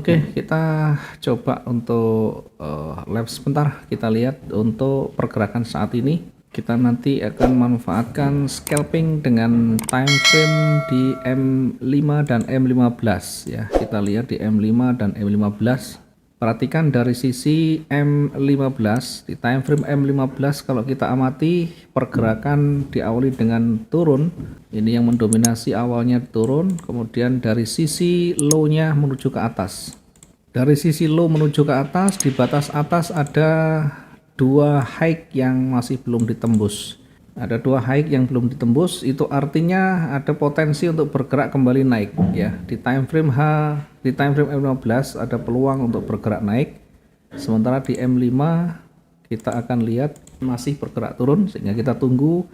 Oke, kita coba untuk live sebentar. Kita lihat untuk pergerakan saat ini. Kita nanti akan manfaatkan scalping dengan time frame di M5 dan M15 ya. Kita lihat di M5 dan M15. Perhatikan dari sisi M15, di time frame M15 kalau kita amati pergerakan diawali dengan turun. Ini yang mendominasi awalnya turun, kemudian dari sisi low-nya menuju ke atas. Dari sisi low menuju ke atas, di batas atas ada dua high yang masih belum ditembus. Ada dua high yang belum ditembus, itu artinya ada potensi untuk bergerak kembali naik ya. Di time frame M15 ada peluang untuk bergerak naik. Sementara di M5 kita akan lihat masih bergerak turun, sehingga kita tunggu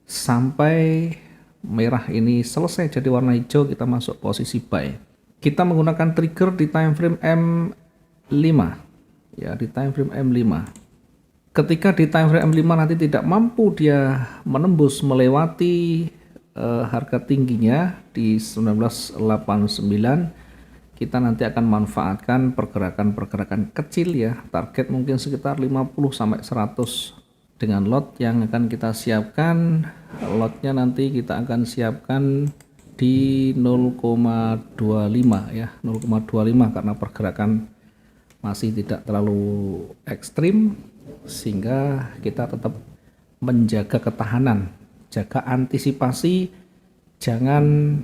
sampai merah ini selesai jadi warna hijau, kita masuk posisi buy. Kita menggunakan trigger di time frame M5 ya, di time frame M5. Ketika di time frame M5 nanti tidak mampu dia menembus melewati harga tingginya di 1989, kita nanti akan manfaatkan pergerakan-pergerakan kecil ya, target mungkin sekitar 50 sampai 100 dengan lot yang akan kita siapkan. Lotnya nanti kita akan siapkan di 0,25 ya, 0,25 karena pergerakan masih tidak terlalu ekstrim, sehingga kita tetap menjaga ketahanan, jaga antisipasi, jangan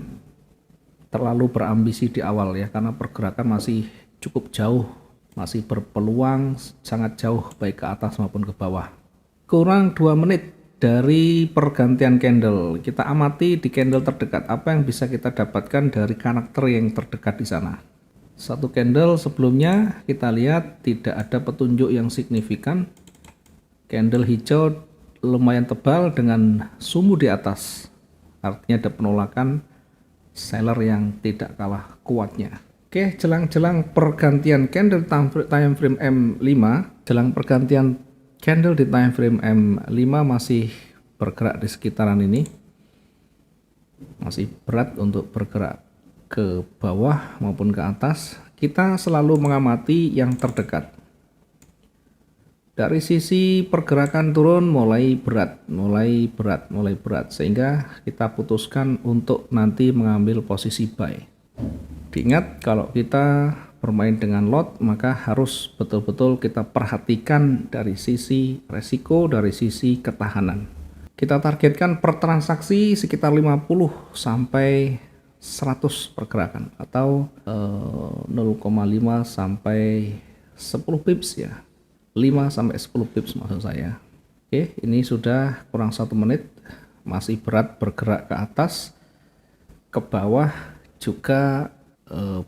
terlalu berambisi di awal ya, karena pergerakan masih cukup jauh, masih berpeluang sangat jauh baik ke atas maupun ke bawah. Kurang 2 menit dari pergantian candle, kita amati di candle terdekat apa yang bisa kita dapatkan dari karakter yang terdekat di sana. Satu candle sebelumnya kita lihat tidak ada petunjuk yang signifikan. Candle hijau lumayan tebal dengan sumu di atas, artinya ada penolakan seller yang tidak kalah kuatnya. Oke, jelang pergantian candle time frame M5, jelang pergantian candle di time frame M5 masih bergerak di sekitaran ini, masih berat untuk bergerak ke bawah maupun ke atas. Kita selalu mengamati yang terdekat. Dari sisi pergerakan turun mulai berat, sehingga kita putuskan untuk nanti mengambil posisi buy. Diingat, kalau kita bermain dengan lot maka harus betul-betul kita perhatikan dari sisi resiko, dari sisi ketahanan. Kita targetkan per transaksi sekitar 50 sampai 100 pergerakan atau 0,5 sampai 10 pips ya, 5 sampai 10 pips maksud saya. Oke, ini sudah kurang 1 menit, masih berat bergerak ke atas, ke bawah juga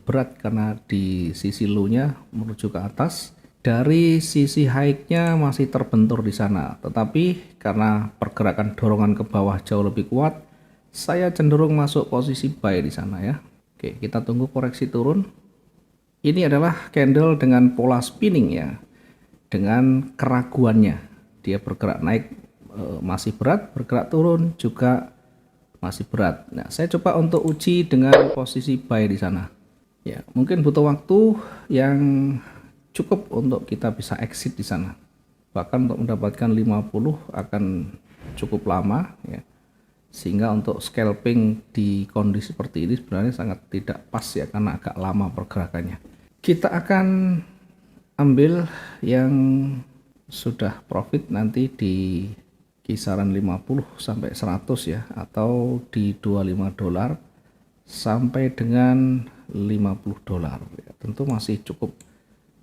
berat karena di sisi low-nya menuju ke atas. Dari sisi high-nya masih terbentur di sana, tetapi karena pergerakan dorongan ke bawah jauh lebih kuat, saya cenderung masuk posisi buy di sana ya. Oke, kita tunggu koreksi turun. Ini adalah candle dengan pola spinning ya, dengan keraguannya. Dia bergerak naik masih berat, bergerak turun juga masih berat. Nah, saya coba untuk uji dengan posisi buy di sana. Ya, mungkin butuh waktu yang cukup untuk kita bisa exit di sana. Bahkan untuk mendapatkan 50 akan cukup lama ya. Sehingga untuk scalping di kondisi seperti ini sebenarnya sangat tidak pas ya, karena agak lama pergerakannya. Kita akan ambil yang sudah profit nanti di kisaran 50 sampai 100 ya, atau di 25 dolar sampai dengan 50 dolar ya. Tentu masih cukup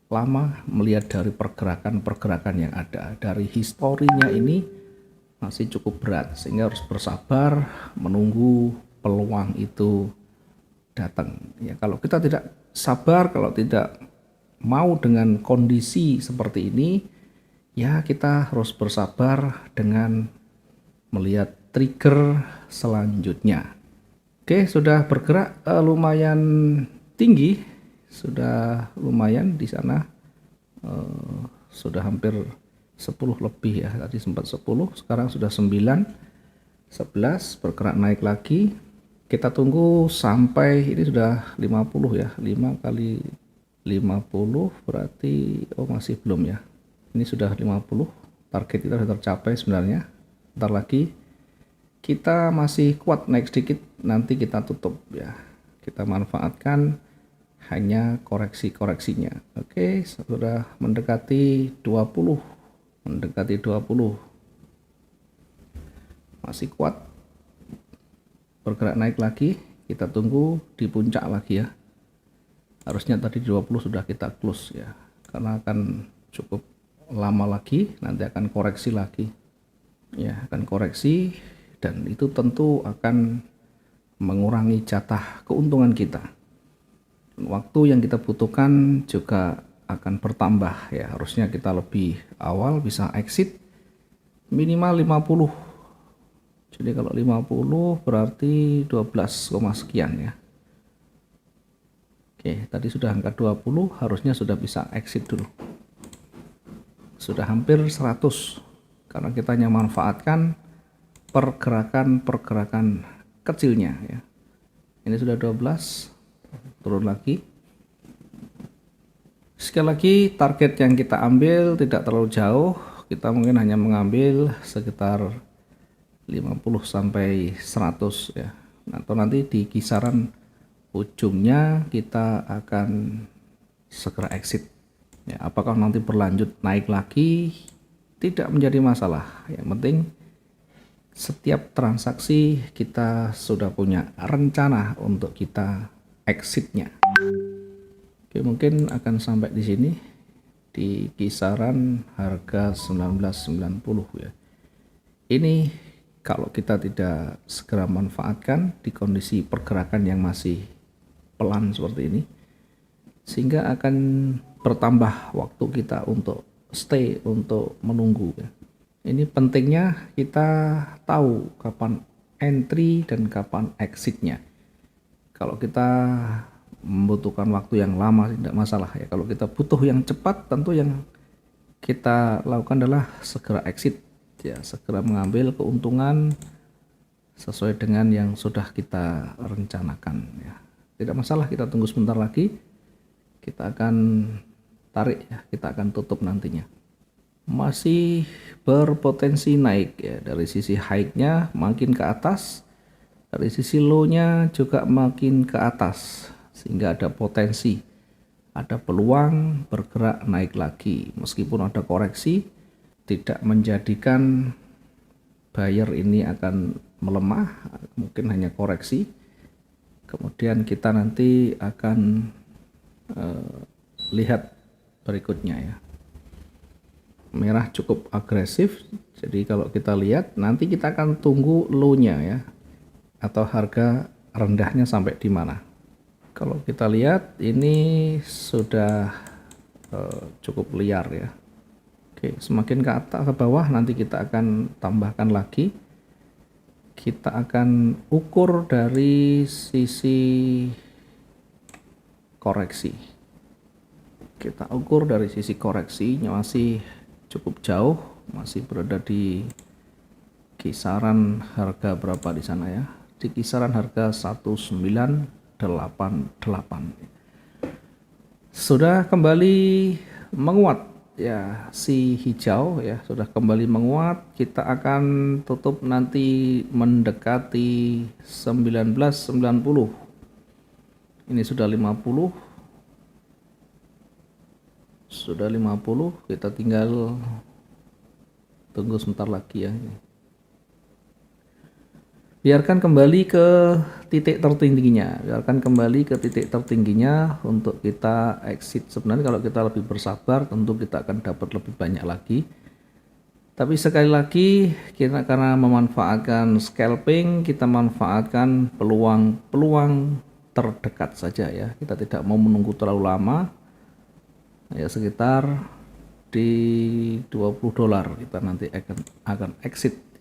lama melihat dari pergerakan-pergerakan yang ada. Dari historinya ini masih cukup berat, sehingga harus bersabar menunggu peluang itu datang ya. Kalau kita tidak sabar, kalau tidak mau dengan kondisi seperti ini ya, kita harus bersabar dengan melihat trigger selanjutnya. Oke, sudah bergerak lumayan tinggi, sudah lumayan di sana, sudah hampir 10 lebih ya, tadi sempat 10, sekarang sudah 9, 11, bergerak naik lagi. Kita tunggu sampai ini sudah 50 ya, 5 kali 50 berarti masih belum ya. Ini sudah 50, target kita sudah tercapai sebenarnya. Bentar lagi kita masih kuat naik sedikit, nanti kita tutup ya. Kita manfaatkan hanya koreksi-koreksinya. Oke, sudah mendekati 20. Masih kuat. Bergerak naik lagi, kita tunggu di puncak lagi ya. Harusnya tadi 20 sudah kita close ya. Karena akan cukup lama lagi, nanti akan koreksi lagi. Ya, akan koreksi dan itu tentu akan mengurangi jatah keuntungan kita. Waktu yang kita butuhkan juga akan bertambah ya. Harusnya kita lebih awal bisa exit minimal 50. Jadi kalau 50 berarti 12, sekian ya. Oke, tadi sudah angka 20, harusnya sudah bisa exit dulu. Sudah hampir 100 karena kita hanya manfaatkan pergerakan kecilnya ya. Ini sudah 12, turun lagi. Sekali lagi target yang kita ambil tidak terlalu jauh, kita mungkin hanya mengambil sekitar 50 sampai 100 ya. Atau nanti di kisaran ujungnya kita akan segera exit ya. Apakah nanti berlanjut naik lagi tidak menjadi masalah, yang penting setiap transaksi kita sudah punya rencana untuk kita exitnya. Oke, mungkin akan sampai di sini di kisaran harga 19.90 ya. Ini kalau kita tidak segera manfaatkan di kondisi pergerakan yang masih pelan seperti ini, sehingga akan bertambah waktu kita untuk stay, untuk menunggu ya. Ini pentingnya kita tahu kapan entry dan kapan exitnya. Kalau kita membutuhkan waktu yang lama tidak masalah ya. Kalau kita butuh yang cepat, tentu yang kita lakukan adalah segera exit ya, segera mengambil keuntungan sesuai dengan yang sudah kita rencanakan ya. Tidak masalah, kita tunggu sebentar lagi. Kita akan tarik ya, kita akan tutup nantinya. Masih berpotensi naik ya, dari sisi high-nya makin ke atas, dari sisi low-nya juga makin ke atas, sehingga ada potensi, ada peluang bergerak naik lagi. Meskipun ada koreksi, tidak menjadikan buyer ini akan melemah, mungkin hanya koreksi. Kemudian kita nanti akan lihat berikutnya ya. Merah cukup agresif, jadi kalau kita lihat nanti kita akan tunggu low-nya ya, atau harga rendahnya sampai di mana. Kalau kita lihat ini sudah cukup liar ya. Oke, semakin ke atas ke bawah nanti kita akan tambahkan lagi. Kita akan ukur dari sisi koreksi. Kita ukur dari sisi koreksinya masih cukup jauh, masih berada di kisaran harga berapa di sana ya, di kisaran harga 1988. Sudah kembali menguat ya, si hijau ya sudah kembali menguat. Kita akan tutup nanti mendekati 1990. Ini sudah 50, kita tinggal tunggu sebentar lagi ya. Biarkan kembali ke titik tertingginya, untuk kita exit. Sebenarnya kalau kita lebih bersabar tentu kita akan dapat lebih banyak lagi, tapi sekali lagi kita karena memanfaatkan scalping, kita manfaatkan peluang terdekat saja ya. Kita tidak mau menunggu terlalu lama ya, sekitar di $20 kita nanti akan exit.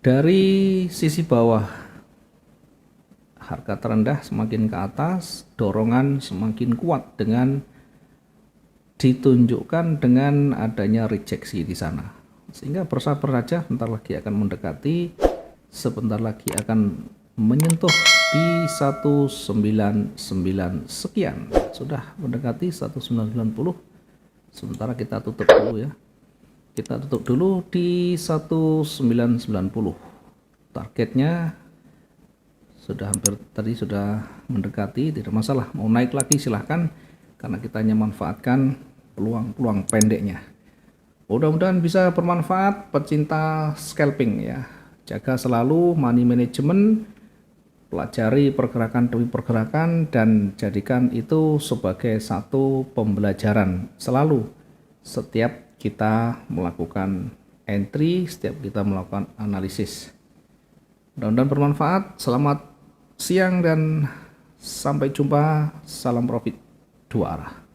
Dari sisi bawah, harga terendah semakin ke atas, dorongan semakin kuat dengan ditunjukkan dengan adanya rejeksi di sana. Sehingga bersabar saja, sebentar lagi akan mendekati, sebentar lagi akan menyentuh di 199 sekian, sudah mendekati 1990. Sementara kita tutup dulu ya, kita tutup dulu di 1990. Targetnya sudah hampir, tadi sudah mendekati, tidak masalah, mau naik lagi silahkan, karena kita hanya manfaatkan peluang-peluang pendeknya. Mudah-mudahan bisa bermanfaat pecinta scalping ya. Jaga selalu money management, pelajari pergerakan demi pergerakan, dan jadikan itu sebagai satu pembelajaran selalu setiap kita melakukan entry, setiap kita melakukan analisis. Mudah-mudahan bermanfaat. Selamat siang dan sampai jumpa. Salam profit dua arah.